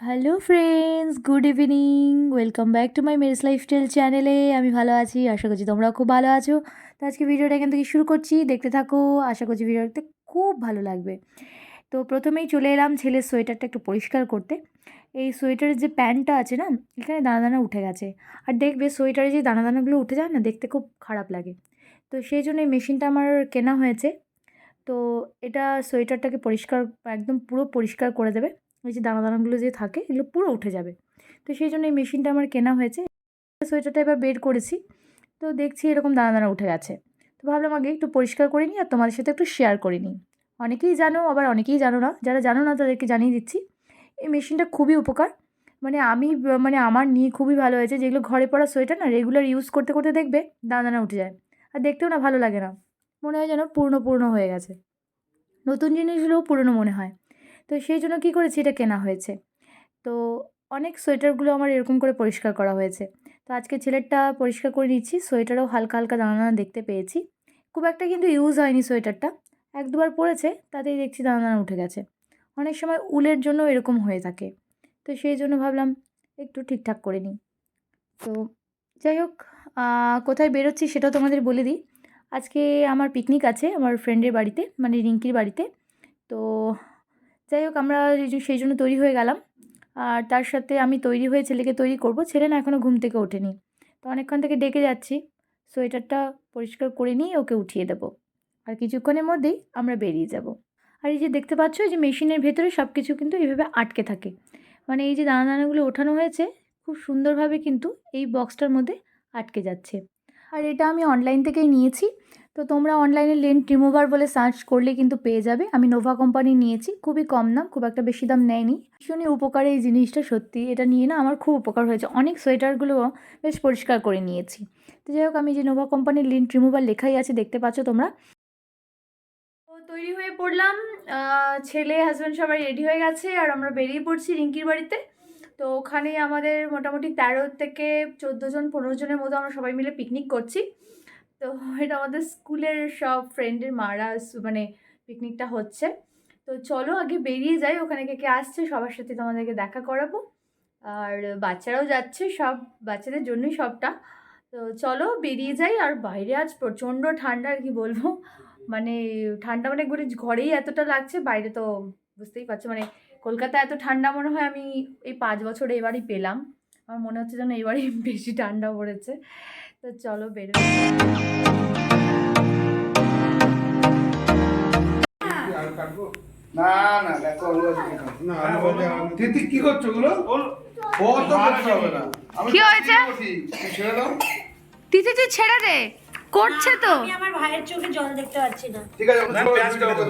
Hello friends, good evening. Welcome back to my Mary's lifestyle চ্যানেলে। আমি ভালো আছি, আশা করছি তোমরাও খুব ভালো আছো। তো আজকে ভিডিওটা এখান থেকে শুরু করছি, দেখতে থাকো। আশা করছি ভিডিও দেখতে খুব ভালো লাগবে। তো প্রথমেই চলে এলাম ছেলের সোয়েটারটা একটু পরিষ্কার করতে। এই সোয়েটারের যে প্যান্টটা আছে না, এখানে দানা দানা উঠে গেছে। আর দেখবে সোয়েটারে যে দানা দানাগুলো উঠে যায় না, দেখতে খুব খারাপ লাগে। তো সেই জন্য এই মেশিনটা আমার কেনা হয়েছে। তো এটা সোয়েটারটাকে পরিষ্কার, একদম পুরো পরিষ্কার করে দেবে। ওই যে দানা দানাগুলো যে থাকে এগুলো পুরো উঠে যাবে। তো সেই জন্য এই মেশিনটা আমার কেনা হয়েছে। সোয়েটারটা এবার বের করেছি, তো দেখছি এরকম দানা দানা উঠে গেছে। তো ভাবলাম আগে একটু পরিষ্কার করে নিই আর তোমাদের সাথে একটু শেয়ার করে নিই। অনেকেই জানো, আবার অনেকেই জানো না। যারা জানো না তাদেরকে জানিয়ে দিচ্ছি, এই মেশিনটা খুবই উপকার। মানে আমার নিয়ে খুবই ভালো হয়েছে। যেগুলো ঘরে পরা সোয়েটার না, রেগুলার ইউজ করতে করতে দেখবে দানা দানা উঠে যায়, আর দেখতেও না ভালো লাগে না, মনে হয় যেন পুরনো পুরনো হয়ে গেছে। নতুন জিনিসগুলোও পুরনো মনে হয়। তো সেই জন্য কী করেছি, এটা কেনা হয়েছে। তো অনেক সোয়েটারগুলো আমার এরকম করে পরিষ্কার করা হয়েছে। তো আজকে ছেলেরটা পরিষ্কার করে নিচ্ছি। সোয়েটারও হালকা হালকা দানা দানা দেখতে পেয়েছি। খুব একটা কিন্তু ইউজ হয়নি সোয়েটারটা, এক দুবার পরেছে, তাতেই দেখছি দানা দানা উঠে গেছে। অনেক সময় উলের জন্য এরকম হয়ে থাকে। তো সেই জন্য ভাবলাম একটু ঠিকঠাক করে নিই। তো যাই হোক, কোথায় বেরোচ্ছি সেটাও তোমাদের বলে দিই। আজকে আমার পিকনিক আছে আমার ফ্রেন্ডের বাড়িতে, মানে রিঙ্কির বাড়িতে। তো যাই হোক, আমরা সেই জন্য তৈরি হয়ে গেলাম। আর তার সাথে আমি তৈরি হয়ে ছেলেকে তৈরি করব। ছেলে না এখনও ঘুম থেকে ওঠেনি, তো অনেকক্ষণ থেকে ডেকে যাচ্ছি। সোয়েটারটা পরিষ্কার করে নিয়ে ওকে উঠিয়ে দেবো, আর কিছুক্ষণের মধ্যেই আমরা বেরিয়ে যাব। আর এই যে দেখতে পাচ্ছ, এই যে মেশিনের ভেতরে সব কিছু কিন্তু এইভাবে আটকে থাকে। মানে এই যে দানা দানাগুলো ওঠানো হয়েছে, খুব সুন্দরভাবে কিন্তু এই বক্সটার মধ্যে আটকে যাচ্ছে। আর এটা আমি অনলাইন থেকেই নিয়েছি। তো তোমরা অনলাইনে লেন্থ রিমুভার বলে সার্চ করলে কিন্তু পেয়ে যাবে। আমি নোভা কোম্পানি নিয়েছি, খুবই কম দাম, খুব একটা বেশি দাম নেয়নি। ভীষণই উপকারে এই জিনিসটা, সত্যি এটা নিয়ে না আমার খুব উপকার হয়েছে। অনেক সোয়েটারগুলোও বেশ পরিষ্কার করে নিয়েছি। তো যাই হোক, আমি যে নোভা কোম্পানির লেন্থ রিমুভার লেখাই আছে, দেখতে পাচ্ছ তোমরা। তো তৈরি হয়ে পড়লাম। ছেলে হাজব্যান্ড সবাই রেডি হয়ে গেছে, আর আমরা বেরিয়ে পড়ছি রিঙ্কির বাড়িতে। তো ওখানে আমাদের মোটামুটি 13 থেকে 14 জন 15 জনের মতো আমরা সবাই মিলে পিকনিক করছি। তো এটা আমাদের স্কুলের সব ফ্রেন্ডের মারা, মানে পিকনিকটা হচ্ছে। তো চলো আগে বেরিয়ে যাই, ওখানে কে কে আসছে সবার সাথে তোমাদেরকে দেখা করাবো। আর বাচ্চারাও যাচ্ছে, সব বাচ্চাদের জন্যই সবটা। তো চলো বেরিয়ে যাই। আর বাইরে আজ প্রচণ্ড ঠান্ডা, আর কি বলবো, মানে ঠান্ডা, মানে ঘরেই এতটা লাগছে, বাইরে তো বুঝতেই পারছো। মানে কলকাতা এত ঠান্ডা মনে হয় আমি এই 5 বছরে এবারই পেলাম। আমার মনে হচ্ছে যেন এবারই বেশি ঠান্ডা পড়েছে। তো চলো বেরোই। না না দেখো তিথি কি করছো গুলো? ও তো করতে হবে না। কি হয়েছে? ছেড়ে দাও। তিথি তুই ছেড়ে দে, করছে তো। আমি আমার ভাইয়ের চোখে জল দেখতে পাচ্ছি না। ঠিক আছে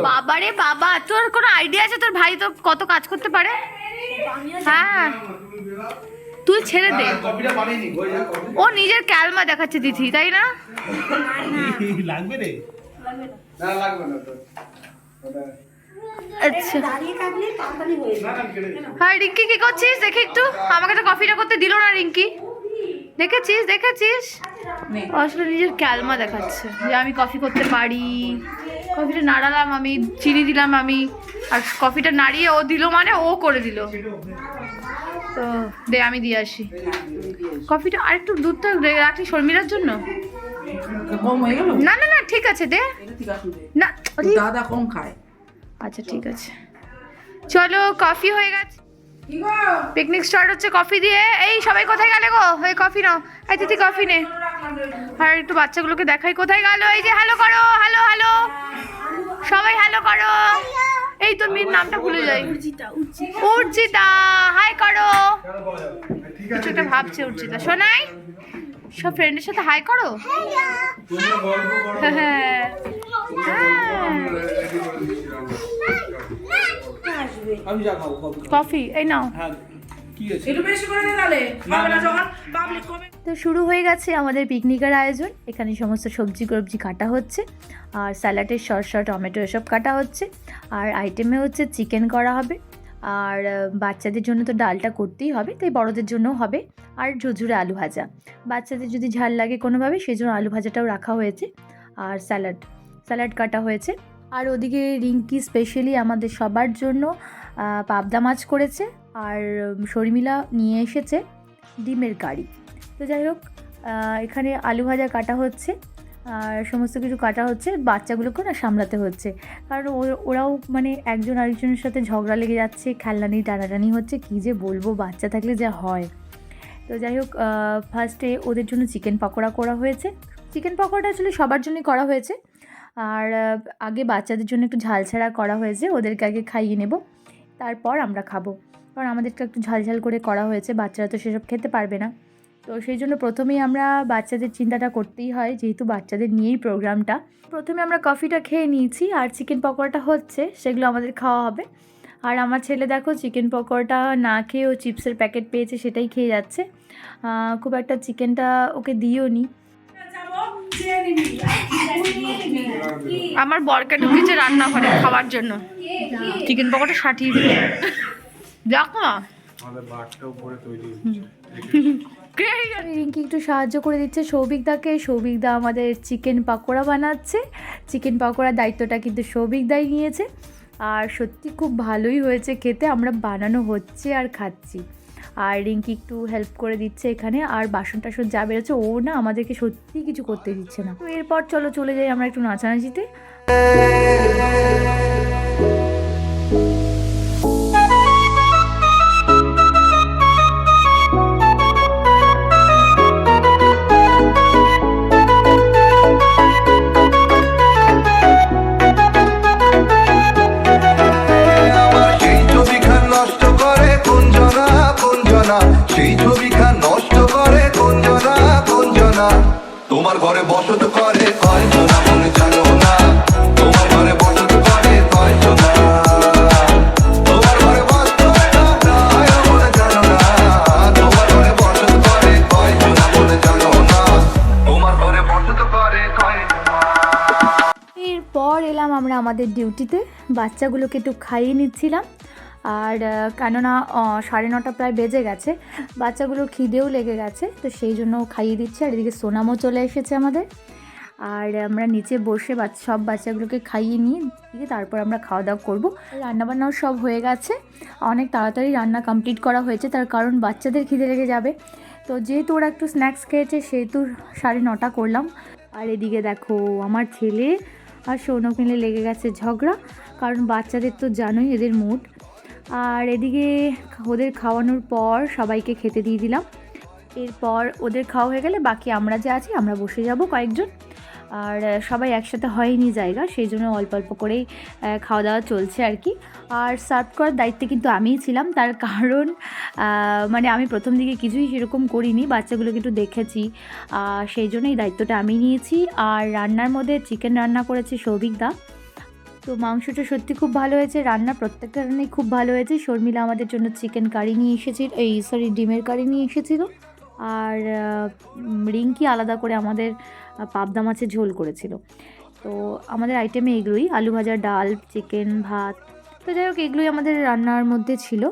বাবা রে বাবা, তোর কোনো আইডিয়া আছে তোর ভাই তো কত কাজ করতে পারে? আমিও হ্যাঁ, তুই ছেড়ে দে। কপিটা বানিয়ে নি হয়ে যাক। ও নিজের ক্যালমা দেখাচ্ছে তিথি, তাই না? লাগবে রে? না লাগবে না তো। আচ্ছা, দাঁড়িয়ে থাকলে তাড়াতাড়ি হয়ে যাবে। হ্যাঁ রিঙ্কি কি করছিস দেখি একটু। আমাকে তো কফিটা করতে দিল না রিঙ্কি, দেখেছিস দেখেছিস? আসলে নিজের ক্যালমা দেখাচ্ছে যে আমি কফি করতে পারি। কফিটা নাড়ালাম আমি, চিনি দিলাম আমি, আর কফিটা নাড়িয়ে ও দিল, মানে ও করে দিল। তো দে আমি দিয়ে আসি কফিটা। আর একটু দুধটা রাখি শর্মিলার জন্য। কম হয়ে গেল? না না না ঠিক আছে, দে ঠিক আছে না। দাদা কম খায়। আচ্ছা ঠিক আছে, চলো কফি হয়ে গেছে, পিকনিক স্টার্ট হচ্ছে কফি দিয়ে। এই সবাই কোথায় গেলে গো? এই কফি নাও, এই তিথি কফি নে। আর একটু বাচ্চাগুলোকে দেখাই কোথায় গেল। এই যে হ্যালো করো, হ্যালো হ্যালো, সবাই হ্যালো করো। এই তো মেয়ের নামটা ভুলে যাই। উর্জিতা, হাই করো। কিছু একটা ভাবছে উর্জিতা। শোনাই, সব ফ্রেন্ডের সাথে হাই করো। হ্যাঁ আমি যা খাবো কফি। কফি এই নাও। হ্যাঁ কি আছে? একটু বেশি করে দিয়ে তাহলে হবে না যখন পাবলিক কমে। তো শুরু হয়ে গেছে আমাদের পিকনিকের আয়োজন। এখানে সমস্ত সবজি টবজি কাটা হচ্ছে, আর স্যালাডের শসা টমেটো এসব কাটা হচ্ছে। আর আইটেমে হচ্ছে চিকেন করা হবে, আর বাচ্চাদের জন্য তো ডালটা করতেই হবে, তাই বড়দের জন্যও হবে। আর ঝুরঝুরে আলু ভাজা, বাচ্চাদের যদি ঝাল লাগে কোনোভাবে সেই জন্য আলু ভাজাটাও রাখা হয়েছে। আর স্যালাড কাটা হয়েছে। আর ওদিকে রিঙ্কি স্পেশালি আমাদের সবার জন্য পাবদা মাছ করেছে, আর শর্মিলা নিয়ে এসেছে ডিমের কারি। তো যাই হোক, এখানে আলু ভাজা কাটা হচ্ছে আর সমস্ত কিছু কাটা হচ্ছে, বাচ্চাগুলোকে না সামলাতে হচ্ছে, কারণ ওরাও মানে একজন আরেকজনের সাথে ঝগড়া লেগে যাচ্ছে, খেলনা নিয়ে টানাটানি হচ্ছে, কী যে বলবো, বাচ্চা থাকলে যা হয়। তো যাই হোক, ফার্স্টে ওদের জন্য চিকেন পকোড়া করা হয়েছে। চিকেন পকোড়াটা আসলে সবার জন্যই করা হয়েছে, আর আগে বাচ্চাদের জন্য একটু ঝাল ছাড়া করা হয়েছে, ওদেরকে আগে খাইয়ে নেব, তারপর আমরা খাবো, কারণ আমাদেরকে একটু ঝাল ঝাল করে করা হয়েছে, বাচ্চারা তো সেসব খেতে পারবে না। তো সেই জন্য প্রথমেই আমরা বাচ্চাদের চিন্তাটা করতেই হয়, যেহেতু বাচ্চাদের নিয়েই প্রোগ্রামটা। প্রথমে আমরা কফিটা খেয়ে নিয়েছি, আর চিকেন পকোড়াটা হচ্ছে, সেগুলো আমাদের খাওয়া হবে। আর আমার ছেলে দেখো চিকেন পকোড়াটা না খেয়ে ও চিপসের প্যাকেট পেয়েছে, সেটাই খেয়ে যাচ্ছে। খুব একটা চিকেনটা ওকে দিও নি। আমার বরকে ঢুকেছে রান্নাঘরে খাওয়ার জন্য, চিকেন পকোড়া সাটিয়ে দিল। দেখো না আমাদের বাটটাও পরে তৈরি রিঙ্কি একটু সাহায্য করে দিচ্ছে সৌভিকদাকে। সৌভিকদা আমাদের চিকেন পকোড়া বানাচ্ছে। চিকেন পকোড়ার দায়িত্বটা কিন্তু সৌভিকদাই নিয়েছে, আর সত্যি খুব ভালোই হয়েছে খেতে, আমরা বানানো হচ্ছে আর খাচ্ছি। আর রিঙ্কি একটু হেল্প করে দিচ্ছে এখানে, আর বাসন টাসন যা বেরোচ্ছে ও না আমাদেরকে সত্যি কিছু করতে দিচ্ছে না। তো এরপর চলে যাই আমরা একটু নাচানাচিতে। সেই ছবিখান নষ্ট করে কোনজনা তোমার ঘরে বসত করে কয়জনা মনে জানো না, তোমার ঘরে বসত করে কয়জনা, তোমার ঘরে বসত মনে জানো না, তোমার ঘরে বসত করে কয়জনা মনে জানো না, তোমার ঘরে বসত করে কয়জনা। এরপর এলাম আমরা আমাদের ডিউটিতে, বাচ্চাগুলোকে একটু খাইয়ে নিচ্ছিলাম, আর কেননা 9:30 প্রায় বেজে গেছে, বাচ্চাগুলোর খিদেও লেগে গেছে, তো সেই জন্য খাইয়ে দিচ্ছে। আর এদিকে সোনামও চলে এসেছে আমাদের, আর আমরা নিচে বসে সব বাচ্চাগুলোকে খাইয়ে নিয়ে দিয়ে তারপর আমরা খাওয়া দাওয়া করবো। রান্নাবান্নাও সব হয়ে গেছে, অনেক তাড়াতাড়ি রান্না কমপ্লিট করা হয়েছে, তার কারণ বাচ্চাদের খিদে লেগে যাবে। তো যেহেতু ওরা একটু স্ন্যাক্স খেয়েছে সেহেতু 9:30 করলাম। আর এদিকে দেখো আমার ছেলে আর সৌনক মিলে লেগে গেছে ঝগড়া, কারণ বাচ্চাদের তো জানোই এদের মুড। আর এদিকে ওদের খাওয়ানোর পর সবাইকে খেতে দিয়ে দিলাম। এরপর ওদের খাওয়া হয়ে গেলে বাকি আমরা যে আছি আমরা বসে যাব কয়েকজন, আর সবাই একসাথে হয়নি জায়গা, সেই জন্য অল্প অল্প করেই খাওয়া দাওয়া চলছে আর কি। আর সার্ভ করার দায়িত্বে কিন্তু আমিই ছিলাম, তার কারণ মানে আমি প্রথম দিকে কিছুই সেরকম করিনি, বাচ্চাগুলোকে একটু দেখেছি, সেই জন্য এই দায়িত্বটা আমি নিয়েছি। আর রান্নার মধ্যে চিকেন রান্না করেছে সৌভিকদা, তো মাংসটা সত্যি খুব ভালো হয়েছে, রান্না প্রত্যেকটা রান্নাই খুব ভালো হয়েছে। শর্মিলা আমাদের জন্য চিকেন কারি নিয়ে এসেছিল, ডিমের কারি নিয়ে এসেছিল, আর রিঙ্কি আলাদা করে আমাদের পাবদা মাছের ঝোল করেছিল। তো আমাদের আইটেমে এগুলোই, আলু ভাজা, ডাল, চিকেন, ভাত। তো যাই হোক এগুলোই আমাদের রান্নার মধ্যে ছিল।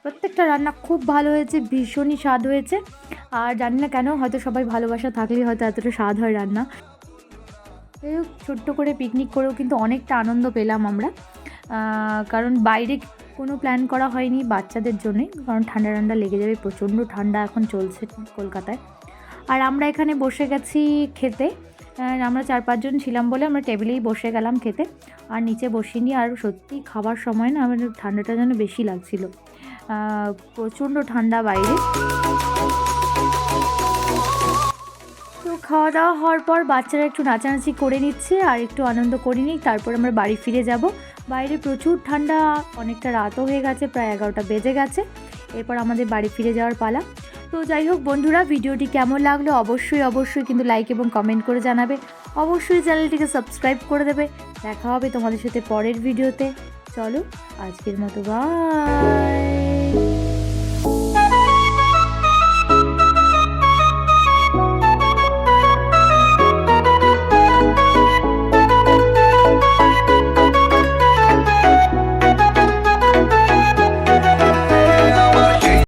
প্রত্যেকটা রান্না খুব ভালো হয়েছে, ভীষণই স্বাদ হয়েছে। আর জানি না কেন, হয়তো সবাই ভালোবাসা থাকলেই হয়তো এতটা স্বাদ হয় রান্না। যাই হোক ছোট্ট করে পিকনিক করেও কিন্তু অনেকটা আনন্দ পেলাম আমরা, কারণ বাইরে কোনো প্ল্যান করা হয়নি বাচ্চাদের জন্যে, কারণ ঠান্ডা ঠান্ডা লেগে যাবে, প্রচণ্ড ঠান্ডা এখন চলছে কলকাতায়। আর আমরা এখানে বসে গেছি খেতে, আমরা 4-5 জন ছিলাম বলে আমরা টেবিলেই বসে গেলাম খেতে, আর নিচে বসিনি। আর সত্যি খাবার সময় না আমাদের ঠান্ডাটা যেন বেশি লাগছিল, প্রচণ্ড ঠান্ডা বাইরে। তো খাওয়া দাওয়া হওয়ার পর বাচ্চারা একটু নাচানাচি করে নিচ্ছে আর একটু আনন্দ করে নিই, তারপর আমরা বাড়ি ফিরে যাব। বাইরে প্রচুর ঠান্ডা, অনেকটা রাতও হয়ে গেছে, প্রায় 11টা বেজে গেছে। এরপর আমাদের বাড়ি ফিরে যাওয়ার পালা। তো যাই হোক বন্ধুরা, ভিডিওটি কেমন লাগলো অবশ্যই কিন্তু লাইক এবং কমেন্ট করে জানাবে, অবশ্যই চ্যানেলটিকে সাবস্ক্রাইব করে দেবে। দেখা হবে তোমাদের সাথে পরের ভিডিওতে। চলো আজকের মতো বাই।